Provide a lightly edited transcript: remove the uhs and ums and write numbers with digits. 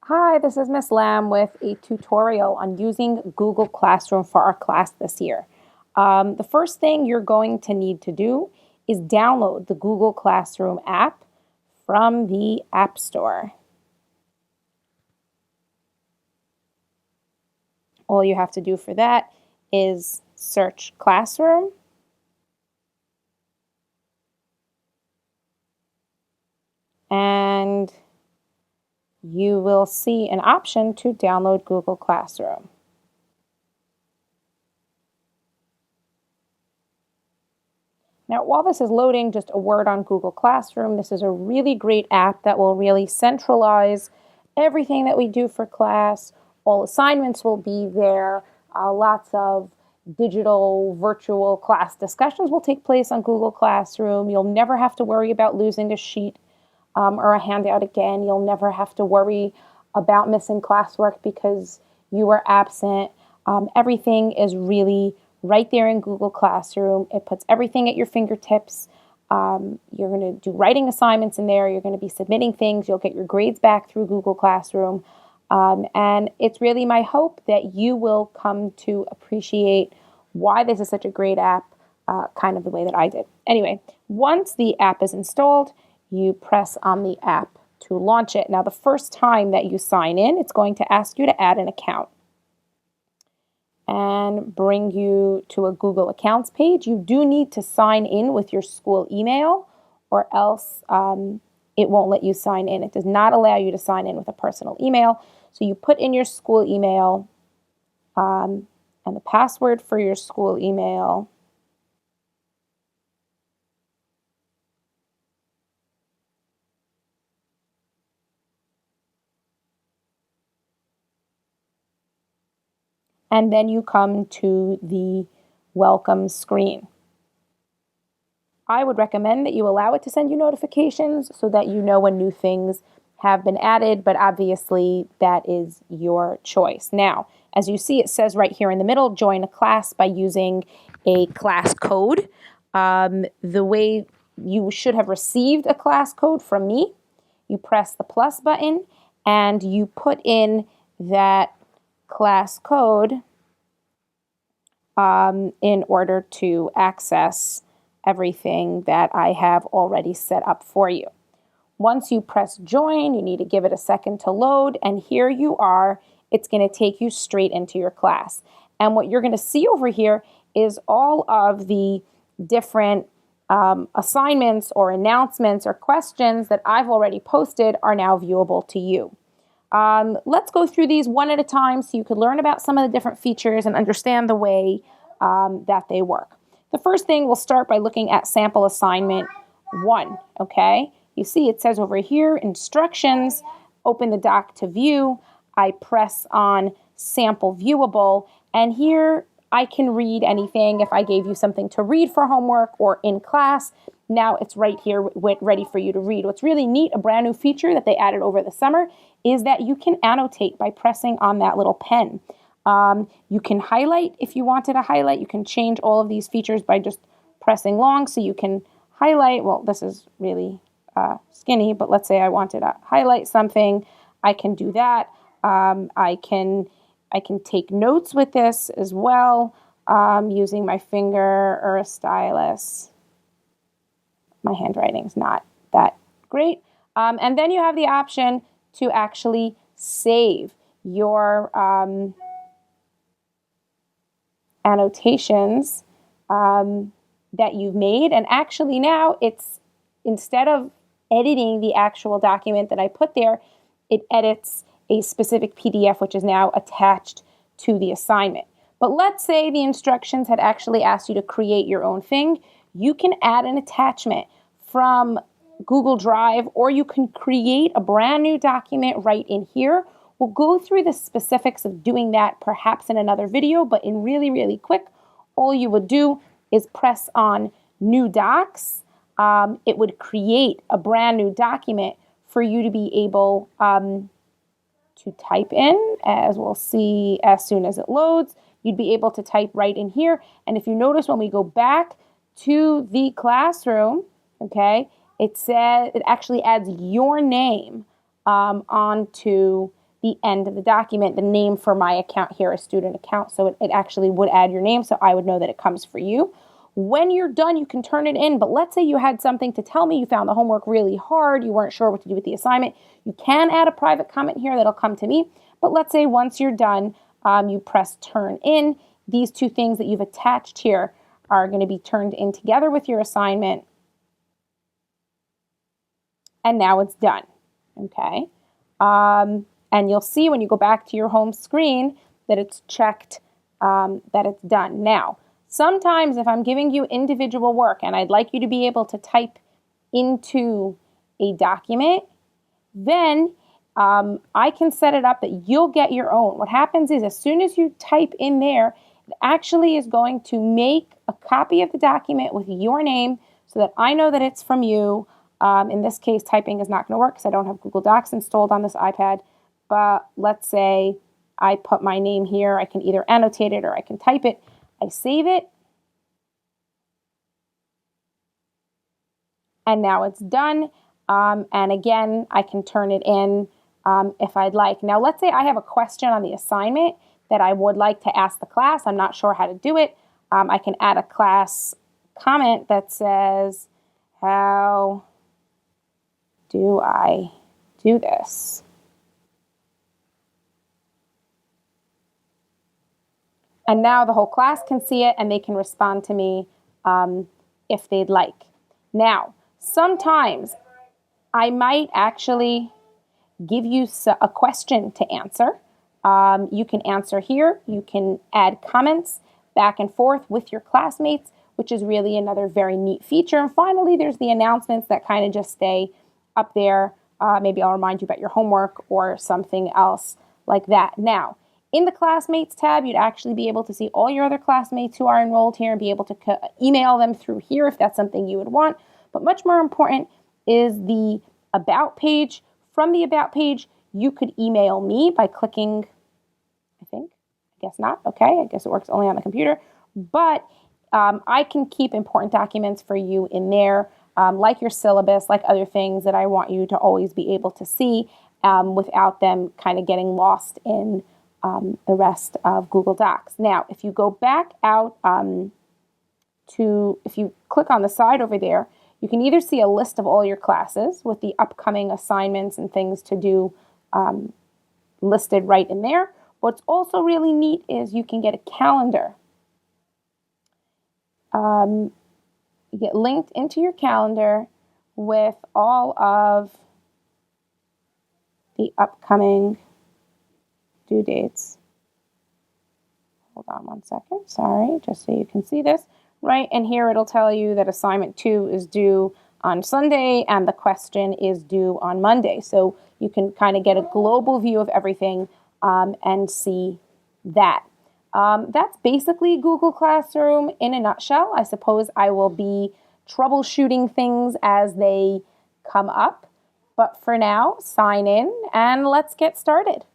Hi, this is Miss Lamb with a tutorial on using Google Classroom for our class this year. The first thing you're going to need to do is download the Google Classroom app from the App Store. All you have to do for that is search Classroom, and you will see an option to download Google Classroom. Now, while this is loading, just a word on Google Classroom. This is a really great app that will really centralize everything that we do for class. All assignments will be there. Lots of digital, virtual class discussions will take place on Google Classroom. You'll never have to worry about losing a sheet or a handout again. You'll never have to worry about missing classwork because you were absent. Everything is really right there in Google Classroom. It puts everything at your fingertips. You're going to do writing assignments in there. You're going to be submitting things. You'll get your grades back through Google Classroom. And it's really my hope that you will come to appreciate why this is such a great app, kind of the way that I did. Anyway, once the app is installed, you press on the app to launch it. Now, the first time that you sign in, it's going to ask you to add an account and bring you to a Google Accounts page. You do need to sign in with your school email, or else it won't let you sign in. It does not allow you to sign in with a personal email. So you put in your school email and the password for your school email. And then you come to the welcome screen. I would recommend that you allow it to send you notifications so that you know when new things have been added, but obviously that is your choice. Now, as you see, it says right here in the middle, join a class by using a class code. The way you should have received a class code from me, you press the plus button and you put in that class code in order to access everything that I have already set up for you. Once you press join, you need to give it a second to load, and here you are. It's going to take you straight into your class. And what you're going to see over here is all of the different assignments or announcements or questions that I've already posted are now viewable to you. Let's go through these one at a time so you could learn about some of the different features and understand the way that they work. The first thing, we'll start by looking at sample assignment 1, okay? You see it says over here, instructions, open the doc to view. I press on sample viewable, and here I can read anything. If I gave you something to read for homework or in class, now it's right here ready for you to read. What's really neat, a brand new feature that they added over the summer, is that you can annotate by pressing on that little pen. You can highlight if you wanted to highlight. You can change all of these features by just pressing long, so you can highlight. Well, this is really skinny, but let's say I wanted to highlight something. I can do that. I can take notes with this as well, using my finger or a stylus. My handwriting's not that great. And then you have the option to actually save your annotations that you've made. And actually now it's, instead of editing the actual document that I put there, it edits a specific PDF, which is now attached to the assignment. But let's say the instructions had actually asked you to create your own thing. You can add an attachment from Google Drive, or you can create a brand new document right in here. We'll go through the specifics of doing that perhaps in another video, but in really, really quick, all you would do is press on New Docs. It would create a brand new document for you to be able to type in, as we'll see as soon as it loads. You'd be able to type right in here. And if you notice, when we go back to the classroom, okay, it actually adds your name onto the end of the document. The name for my account here is student account, so it actually would add your name, so I would know that it comes for you. When you're done, you can turn it in, but let's say you had something to tell me, you found the homework really hard, you weren't sure what to do with the assignment, you can add a private comment here that'll come to me, but let's say once you're done, you press turn in. These two things that you've attached here are going to be turned in together with your assignment, and now it's done, okay? And you'll see when you go back to your home screen that it's checked, that it's done. Now, sometimes if I'm giving you individual work and I'd like you to be able to type into a document, then I can set it up that you'll get your own. What happens is as soon as you type in there, it actually is going to make a copy of the document with your name so that I know that it's from you. In this case, typing is not going to work because I don't have Google Docs installed on this iPad. But let's say I put my name here. I can either annotate it or I can type it. I save it. And now it's done. And again, I can turn it in if I'd like. Now, let's say I have a question on the assignment that I would like to ask the class. I'm not sure how to do it. I can add a class comment that says, how do I do this? And now the whole class can see it and they can respond to me if they'd like. Now, sometimes I might actually give you a question to answer. You can answer here. You can add comments back and forth with your classmates, which is really another very neat feature. And finally, there's the announcements that kind of just stay up there. Maybe I'll remind you about your homework or something else like that. Now, in the Classmates tab, you'd actually be able to see all your other classmates who are enrolled here and be able to email them through here if that's something you would want. But much more important is the About page. From the About page, you could email me by clicking, I guess not. Okay, I guess it works only on the computer. But I can keep important documents for you in there, like your syllabus, like other things that I want you to always be able to see without them kind of getting lost in the rest of Google Docs. Now, if you go back out if you click on the side over there, you can either see a list of all your classes with the upcoming assignments and things to do listed right in there. What's also really neat is you can get a calendar. You get linked into your calendar with all of the upcoming due dates. Hold on one second. Sorry, just so you can see this. Right, and here it'll tell you that assignment 2 is due on Sunday and the question is due on Monday. So you can kind of get a global view of everything and see that. That's basically Google Classroom in a nutshell. I suppose I will be troubleshooting things as they come up. But for now, sign in and let's get started.